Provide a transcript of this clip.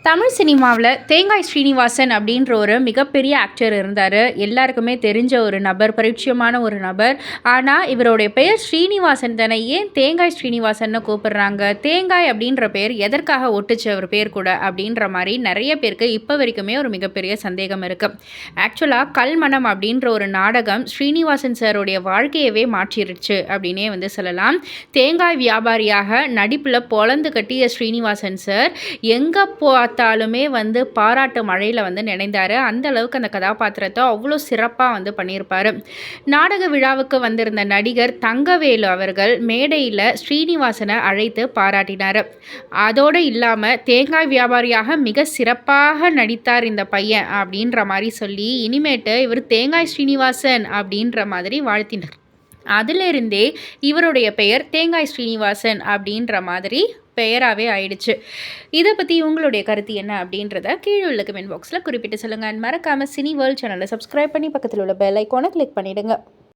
தமிழ் சினிமாவில் தேங்காய் ஸ்ரீனிவாசன் அப்படின்ற ஒரு மிகப்பெரிய ஆக்டர் இருந்தார். எல்லாருக்குமே தெரிஞ்ச ஒரு நபர், பரிச்சயமான ஒரு நபர். ஆனால் இவருடைய பெயர் ஸ்ரீனிவாசன் தானே, ஏன் தேங்காய் ஸ்ரீனிவாசன்னு கூப்பிடுறாங்க? தேங்காய் அப்படின்ற பேர் எதற்காக ஒட்டுச்சு அவர் பேர் கூட அப்படின்ற மாதிரி நிறைய பேருக்கு இப்போ வரைக்குமே ஒரு மிகப்பெரிய சந்தேகம் இருக்குது. ஆக்சுவலாக கல்மணம் அப்படின்ற ஒரு நாடகம் ஸ்ரீனிவாசன் சாருடைய வாழ்க்கையவே மாற்றிருச்சு அப்படின்னே சொல்லலாம். தேங்காய் வியாபாரியாக நடிப்பில் பொலந்து கட்டிய ஸ்ரீனிவாசன் சார் எங்கே பார்த்தாலுமே பாராட்டு மழையில் நினைந்தார். அந்த அளவுக்கு அந்த கதாபாத்திரத்தை அவ்வளோ சிறப்பாக பண்ணியிருப்பார். நாடக விழாவுக்கு வந்திருந்த நடிகர் தங்கவேலு அவர்கள் மேடையில் ஸ்ரீனிவாசனை அழைத்து பாராட்டினார். அதோடு இல்லாமல் தேங்காய் வியாபாரியாக மிக சிறப்பாக நடித்தார் இந்த பையன் அப்படின்ற மாதிரி சொல்லி இனிமேட்டு இவர் தேங்காய் ஸ்ரீனிவாசன் அப்படின்ற மாதிரி வாழ்த்தினார். அதிலிருந்தே இவருடைய பெயர் தேங்காய் ஸ்ரீனிவாசன் அப்படின்ற மாதிரி பெயராகவே ஆயிடுச்சு. இதை பற்றி உங்களுடைய கருத்து என்ன அப்படின்றத கீழே உள்ள கமெண்ட் பாக்ஸில் குறிப்பிட்டு சொல்லுங்கள். மறக்காமல் சினி வேர்ல்ட் சேனலை சப்ஸ்கிரைப் பண்ணி பக்கத்தில் உள்ள பெல் ஐக்கானை கிளிக் பண்ணிவிடுங்க.